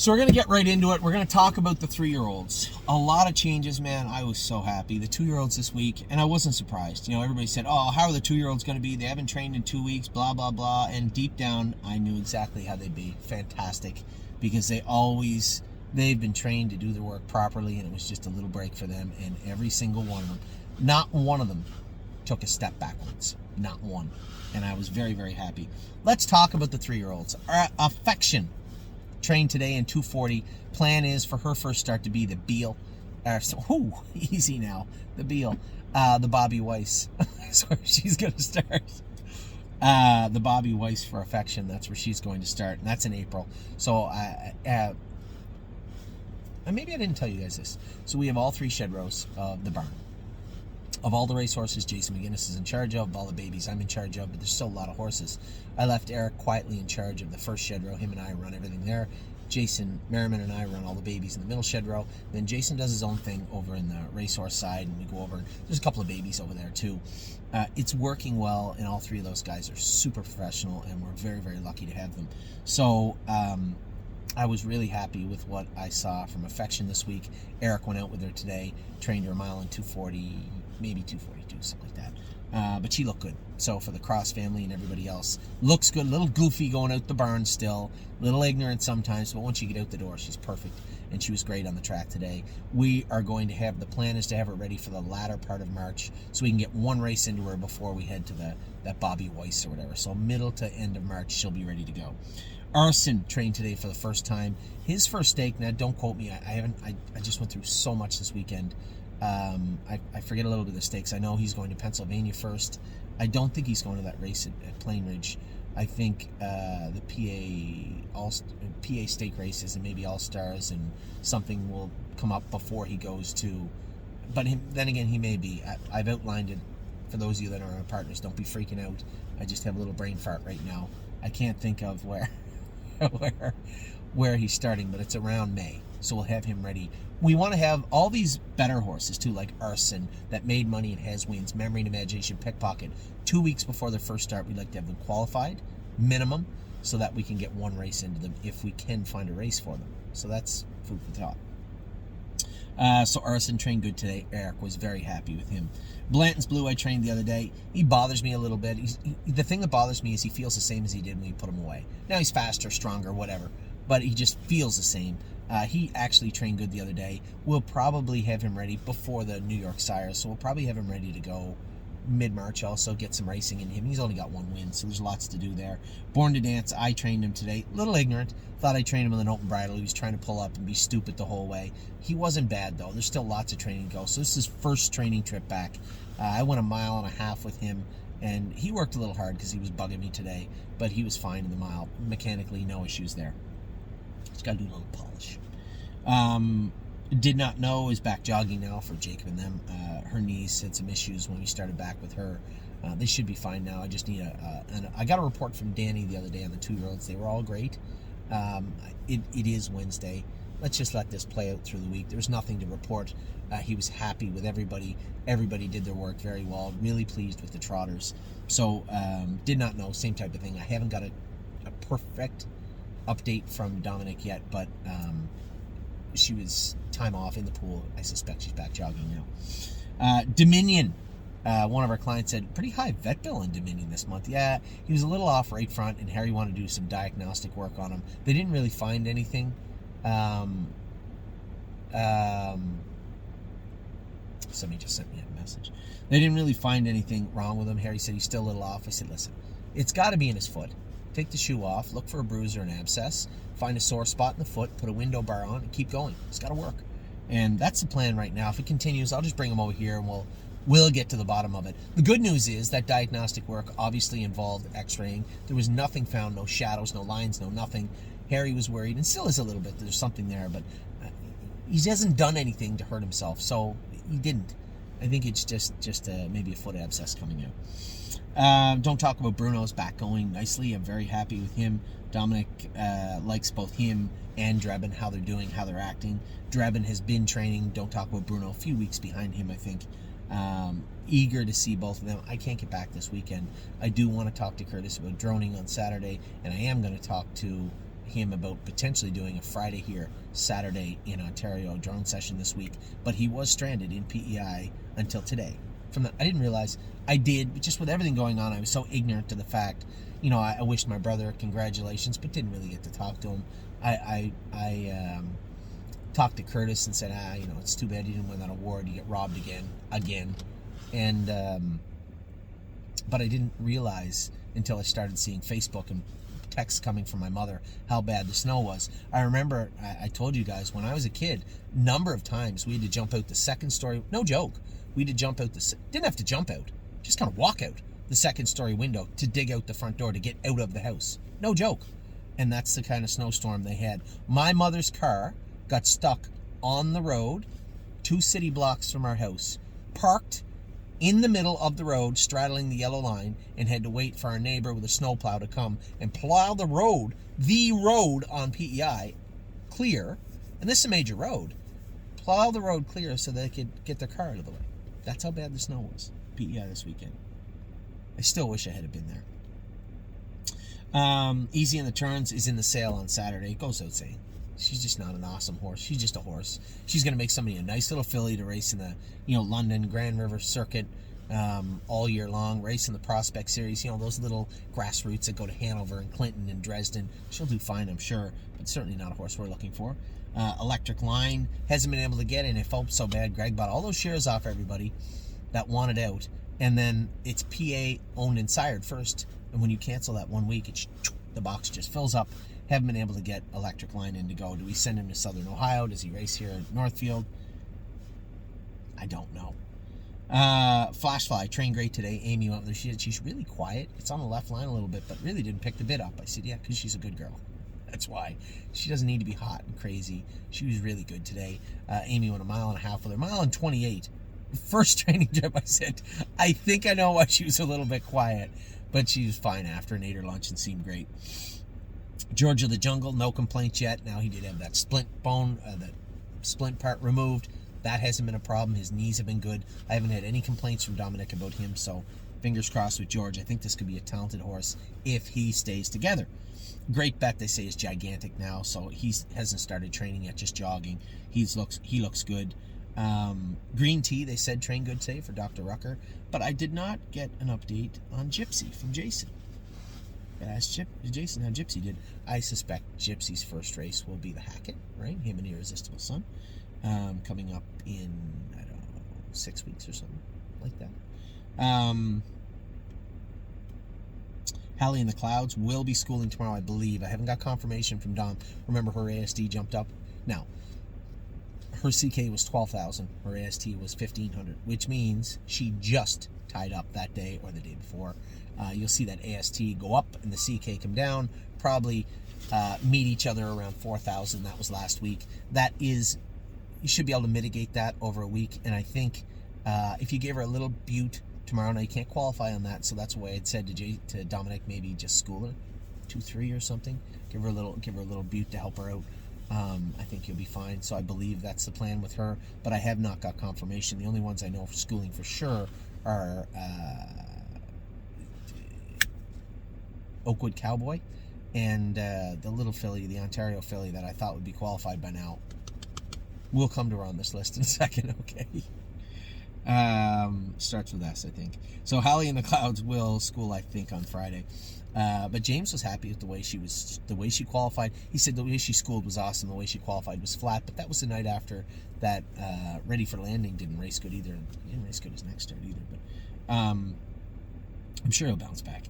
So we're going to get right into it. We're going to talk about the 3-year-olds. A lot of changes, man. I was so happy. The 2-year-olds this week, and I wasn't surprised. You know, everybody said, oh, how are the 2-year-olds going to be? They haven't trained in 2 weeks, blah, blah, blah. And deep down, I knew exactly how they'd be. Fantastic. Because they've been trained to do their work properly, and it was just a little break for them. And every single one of them, not one of them took a step backwards. Not one. And I was very, very happy. Let's talk about the 3-year-olds. Affection trained today in 240. Plan is for her first start to be the Beal. Easy now. The Beal. The Bobby Weiss. That's where she's going to start. The Bobby Weiss for Affection. That's where she's going to start. And that's in April. So, maybe I didn't tell you guys this. So we have all 3 shed rows of the barn. Of all the racehorses, Jason McGinnis is in charge of all the babies I'm in charge of, but there's still a lot of horses. I left Eric quietly in charge of the first shed row. Him and I run everything there. Jason Merriman and I run all the babies in the middle shed row. Then Jason does his own thing over in the racehorse side, and we go over. There's a couple of babies over there too. It's working well, and all 3 of those guys are super professional, and we're very, very lucky to have them. So I was really happy with what I saw from Affection this week. Eric went out with her today, trained her a mile in 240, maybe 242, something like that. But she looked good. So for the Cross family and everybody else, looks good. A little goofy going out the barn still, a little ignorant sometimes, but once you get out the door, she's perfect. And she was great on the track today. We are going to have, the plan is to have her ready for the latter part of March, so we can get one race into her before we head to that Bobby Weiss or whatever. So middle to end of March, she'll be ready to go. Arson trained today for the first time. His first stake, now don't quote me, I just went through so much this weekend. I forget a little bit of the stakes. I know he's going to Pennsylvania first. I don't think he's going to that race at Plain Ridge. I think the PA stake races and maybe All Stars and something will come up before he goes to. But then again, he may be. I've outlined it for those of you that are our partners. Don't be freaking out. I just have a little brain fart right now. I can't think of where he's starting, but it's around May. So we'll have him ready. We want to have all these better horses too, like Arson, that made money and has wins, Memory and Imagination, Pickpocket. 2 weeks before their first start, we'd like to have them qualified, minimum, so that we can get one race into them if we can find a race for them. So that's food for thought. So Arson trained good today. Eric was very happy with him. Blanton's Blue I trained the other day. He bothers me a little bit. The thing that bothers me is he feels the same as he did when we put him away. Now he's faster, stronger, whatever, but he just feels the same. He actually trained good the other day. We'll probably have him ready before the New York Sires, so we'll probably have him ready to go mid-March also, get some racing in him. He's only got 1 win, so there's lots to do there. Born to Dance, I trained him today. A little ignorant. Thought I trained him with an open bridle. He was trying to pull up and be stupid the whole way. He wasn't bad, though. There's still lots of training to go. So this is his first training trip back. I went 1.5 miles with him, and he worked a little hard because he was bugging me today, but he was fine in the mile. Mechanically, no issues there. Just got to do a little polish. Did not know is back jogging now for Jacob and them. Her knees had some issues when we started back with her. They should be fine now. I just need I got a report from Danny the other day on the 2-year-olds. They were all great. It is Wednesday. Let's just let this play out through the week. There's nothing to report. He was happy with everybody. Everybody did their work very well. Really pleased with the trotters. So did not know. Same type of thing. I haven't got a perfect update from Dominic yet, but she was time off in the pool. I suspect she's back jogging now. Dominion. One of our clients said, pretty high vet bill in Dominion this month. Yeah, he was a little off right front, and Harry wanted to do some diagnostic work on him. They didn't really find anything. Somebody just sent me a message. They didn't really find anything wrong with him. Harry said he's still a little off. I said, listen, it's got to be in his foot. Take the shoe off, look for a bruise or an abscess, find a sore spot in the foot, put a window bar on, and keep going. It's got to work. And that's the plan right now. If it continues, I'll just bring him over here, and we'll get to the bottom of it. The good news is that diagnostic work obviously involved x-raying. There was nothing found, no shadows, no lines, no nothing. Harry was worried, and still is a little bit. There's something there, but he hasn't done anything to hurt himself, so he didn't. I think it's just maybe a foot abscess coming out. Don't talk about Bruno's back going nicely. I'm very happy with him. Dominic likes both him and Drebin, how they're doing, how they're acting. Drebin has been training. Don't talk about Bruno. A few weeks behind him, I think. Eager to see both of them. I can't get back this weekend. I do want to talk to Curtis about droning on Saturday, and I am going to talk to him about potentially doing a Friday here, Saturday in Ontario drone session this week, but he was stranded in PEI until today. I didn't realize I did, but just with everything going on, I was so ignorant to the fact. I wished my brother congratulations, but didn't really get to talk to him. I talked to Curtis and said, it's too bad you didn't win that award. You get robbed again, and but I didn't realize until I started seeing Facebook and texts coming from my mother how bad the snow was. I remember I told you guys when I was a kid, number of times we had to jump out the second story. No joke, we had to jump out didn't have to jump out, just kind of walk out the second story window to dig out the front door to get out of the house. No joke. And that's the kind of snowstorm they had. My mother's car got stuck on the road 2 city blocks from our house, parked in the middle of the road, straddling the yellow line, and had to wait for our neighbor with a snowplow to come and plow the road on PEI, clear, and this is a major road, plow the road clear so they could get their car out of the way. That's how bad the snow was, PEI this weekend. I still wish I had been there. Easy in the Turns is in the sale on Saturday. It goes without saying. She's just not an awesome horse. She's just a horse. She's going to make somebody a nice little filly to race in the, London Grand River Circuit all year long. Race in the Prospect Series. Those little grassroots that go to Hanover and Clinton and Dresden. She'll do fine, I'm sure, but certainly not a horse we're looking for. Electric Line hasn't been able to get in. It felt so bad. Greg bought all those shares off everybody that wanted out, and then it's PA owned and sired first. And when you cancel that 1 week, the box just fills up. Haven't been able to get Electric Line in to go. Do we send him to Southern Ohio? Does he race here at Northfield? I don't know. Flashfly, trained great today. Amy went with her. She's really quiet. It's on the left line a little bit, but really didn't pick the bit up. I said, yeah, because she's a good girl. That's why. She doesn't need to be hot and crazy. She was really good today. Amy went 1.5 miles with her. 1:28. First training trip, I said, I think I know why she was a little bit quiet, but she was fine after and ate her lunch and seemed great. George of the Jungle, no complaints yet. Now he did have that splint bone, that splint part removed. That hasn't been a problem. His knees have been good. I haven't had any complaints from Dominic about him, so fingers crossed with George. I think this could be a talented horse if he stays together. Great Bet, they say, is gigantic now, so he hasn't started training yet, just jogging. He looks good. Green Tea, they said, trained good today for Dr. Rucker, but I did not get an update on Gypsy from Jason. I asked Jason how Gypsy did. I suspect Gypsy's first race will be the Hackett, right? Him and Irresistible Son, coming up in, 6 weeks or something like that. Hallie in the Clouds will be schooling tomorrow, I believe. I haven't got confirmation from Dom. Remember, her ASD jumped up. Now, her CK was 12,000. Her AST was 1,500, which means she just tied up that day or the day before. You'll see that AST go up and the CK come down, probably meet each other around 4,000. That was last week. You should be able to mitigate that over a week. And I think if you gave her a little butte tomorrow, now you can't qualify on that, so that's why I'd said to Dominic, maybe just school her 2-3 or something. Give her a little butte to help her out. I think you'll be fine. So I believe that's the plan with her, but I have not got confirmation. The only ones I know for schooling for sure are Oakwood Cowboy and the little filly, the Ontario filly that I thought would be qualified by now. We'll come to her on this list in a second, okay? Starts with S, I think. So Hallie in the Clouds will school, I think, on Friday. But James was happy with the way she qualified. He said the way she schooled was awesome. The way she qualified was flat. But that was the night after that. Ready for Landing didn't race good either. He didn't race good his next start either. But I'm sure he'll bounce back.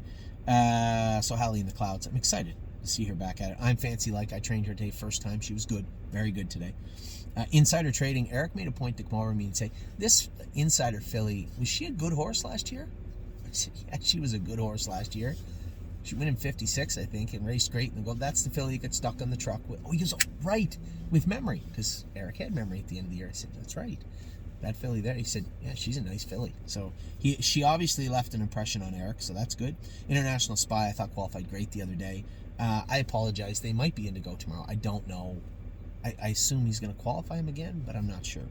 So Hallie in the Clouds. I'm excited to see her back at it. I'm Fancy Like. I trained her today first time. She was good, very good today. Insider trading. Eric made a point to come over to me and say, this Insider filly, was she a good horse last year? I said, yeah, she was a good horse last year. She went in 56, I think, and raced great. And go, that's the filly that got stuck on the truck. Oh, he goes, right, with memory, because Eric had memory at the end of the year. I said, that's right. That filly there. He said, yeah, she's a nice filly. So she obviously left an impression on Eric, so that's good. International Spy, I thought qualified great the other day. I apologize. They might be in to go tomorrow. I don't know. I assume he's going to qualify him again, but I'm not sure.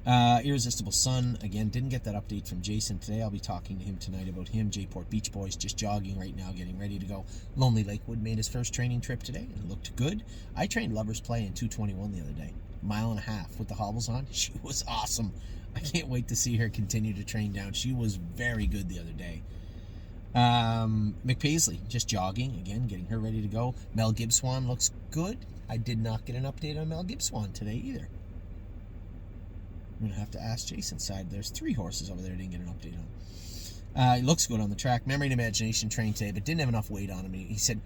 Irresistible Sun, again, didn't get that update from Jason today. I'll be talking to him tonight about him. J-Port Beach Boys just jogging right now, getting ready to go. Lonely Lakewood made his first training trip today and looked good. I trained Lover's Play in 221 the other day, 1.5 miles with the hobbles on. She was awesome. I can't wait to see her continue to train down. She was very good the other day. McPaisley, just jogging, again, getting her ready to go. Mel Gibbswan looks good. I did not get an update on Mel Gibbswan today either. I'm going to have to ask Jason's side. There's 3 horses over there I didn't get an update on. He looks good on the track. Memory and Imagination trained today, but didn't have enough weight on him. He said,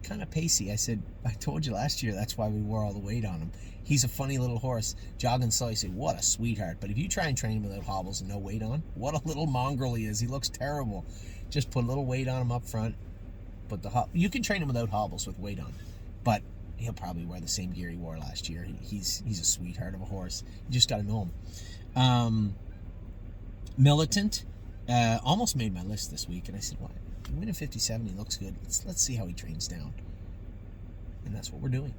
kind of pacey. I said, I told you last year that's why we wore all the weight on him. He's a funny little horse. Jogging slow. I said, what a sweetheart. But if you try and train him without hobbles and no weight on, what a little mongrel he is. He looks terrible. Just put a little weight on him up front. But you can train him without hobbles with weight on. But he'll probably wear the same gear he wore last year. He's a sweetheart of a horse. You just got to know him. Militant almost made my list this week, and I said, "What? He win at 57. He looks good. Let's see how he trains down." And that's what we're doing.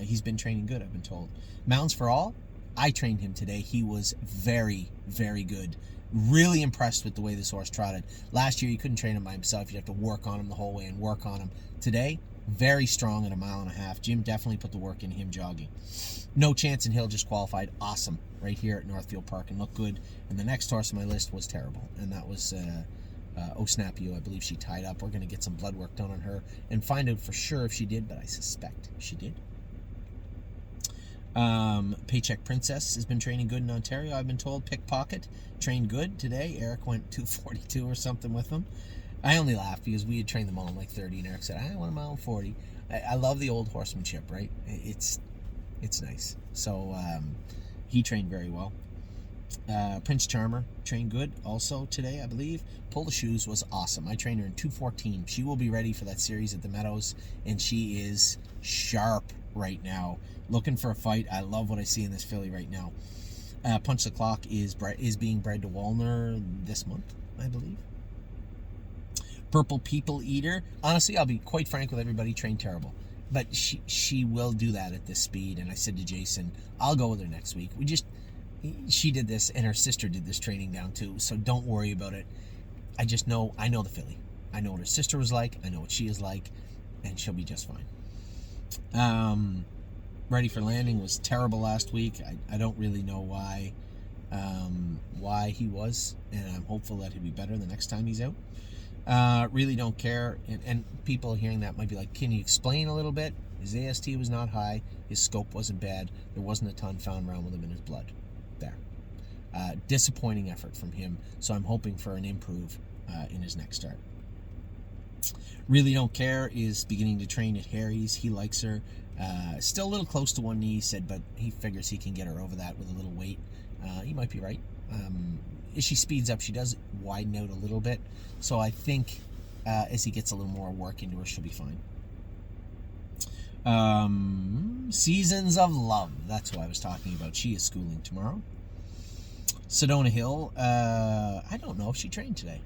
He's been training good, I've been told. Mountains for All. I trained him today. He was very, very good. Really impressed with the way this horse trotted. Last year, you couldn't train him by himself. You'd have to work on him the whole way and work on him. Today, very strong at 1.5 miles. Jim definitely put the work in him jogging. No Chance and Hill just qualified. Awesome. Right here at Northfield Park and looked good. And the next horse on my list was terrible. And that was Oh Snap You. I believe she tied up. We're going to get some blood work done on her and find out for sure if she did, but I suspect she did. Paycheck Princess has been training good in Ontario, I've been told. Pickpocket trained good today. Eric went 242 or something with them. I only laughed because we had trained them all in like 30, and Eric said, I want 1 mile and 40. I love the old horsemanship, right? It's nice. So he trained very well. Prince Charmer trained good also today, I believe. Pull the Shoes was awesome. I trained her in 214. She will be ready for that series at the Meadows, and she is sharp right now. Looking for a fight. I love what I see in this filly right now. Punch the Clock is being bred to Walner this month, I believe. Purple People Eater. Honestly, I'll be quite frank with everybody, trained terrible. But she will do that at this speed. And I said to Jason, I'll go with her next week. She did this, and her sister did this training down too. So don't worry about it. I know the filly. I know what her sister was like. I know what she is like. And she'll be just fine. Ready for Landing was terrible last week. I don't really know why he was, and I'm hopeful that he'll be better the next time he's out. Really Don't Care, and people hearing that might be like, can you explain a little bit? His AST was not high, his scope wasn't bad, there wasn't a ton found around with him in his blood. There. Disappointing effort from him, so I'm hoping for an improve in his next start. Really Don't Care is beginning to train at Harry's. He likes her. Still a little close to one knee, he said, but he figures he can get her over that with a little weight. He might be right. As she speeds up, she does widen out a little bit. So I think as he gets a little more work into her, she'll be fine. Seasons of Love. That's what I was talking about. She is schooling tomorrow. Sedona Hill. I don't know if she trained today.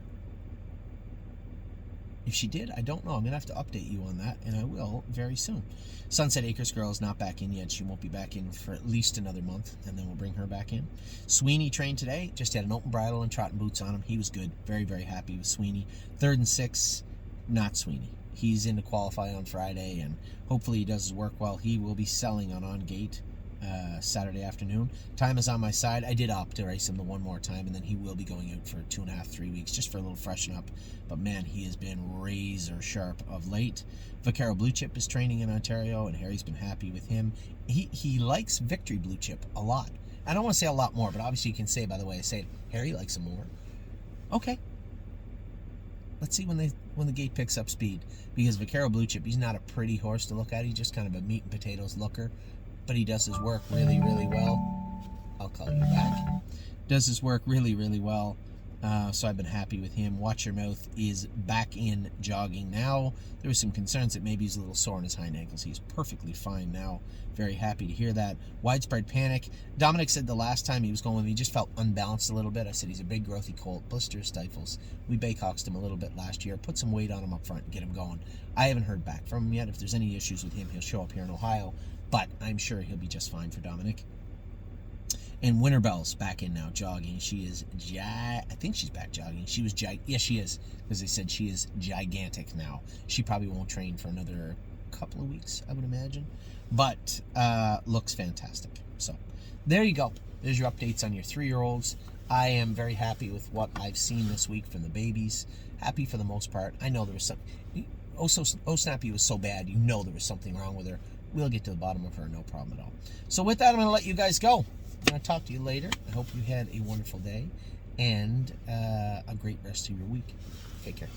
If she did, I don't know. I'm going to have to update you on that, and I will very soon. Sunset Acres Girl is not back in yet. She won't be back in for at least another month, and then we'll bring her back in. Sweeney trained today. Just had an open bridle and trotting boots on him. He was good. Very, very happy with Sweeney. 3rd and 6, not Sweeney. He's in to qualify on Friday, and hopefully he does his work well. He will be selling on Gate Saturday afternoon. Time is on my side. I did opt to race him the one more time, and then he will be going out for 2.5, 3 weeks just for a little freshen up. But man, he has been razor sharp of late. Vaquero Blue Chip is training in Ontario, and Harry's been happy with him. He likes Victory Blue Chip a lot. I don't want to say a lot more, but obviously you can say by the way I say it, Harry likes him more. Okay. Let's see when the gate picks up speed, because Vaquero Blue Chip, he's not a pretty horse to look at. He's just kind of a meat and potatoes looker. But he does his work really, really well. I'll call you back. Does his work really, really well. So I've been happy with him. Watch Your Mouth is back in jogging now. There was some concerns that maybe he's a little sore in his hind ankles. He's perfectly fine now. Very happy to hear that. Widespread Panic. Dominic said the last time he was going with me, he just felt unbalanced a little bit. I said he's a big growthy colt. Blisters, stifles. We baycoxed him a little bit last year. Put some weight on him up front and get him going. I haven't heard back from him yet. If there's any issues with him, he'll show up here in Ohio. But I'm sure he'll be just fine for Dominic. And Winterbell's back in now, jogging. She is, I think she's back jogging. She was, yes, she is, because they said she is gigantic now. She probably won't train for another couple of weeks, I would imagine. But looks fantastic. So there you go. There's your updates on your 3-year-olds. I am very happy with what I've seen this week from the babies. Happy for the most part. I know there was some, Snappy was so bad, you know there was something wrong with her. We'll get to the bottom of her, no problem at all. So with that, I'm going to let you guys go. I'm going to talk to you later. I hope you had a wonderful day and a great rest of your week. Take care.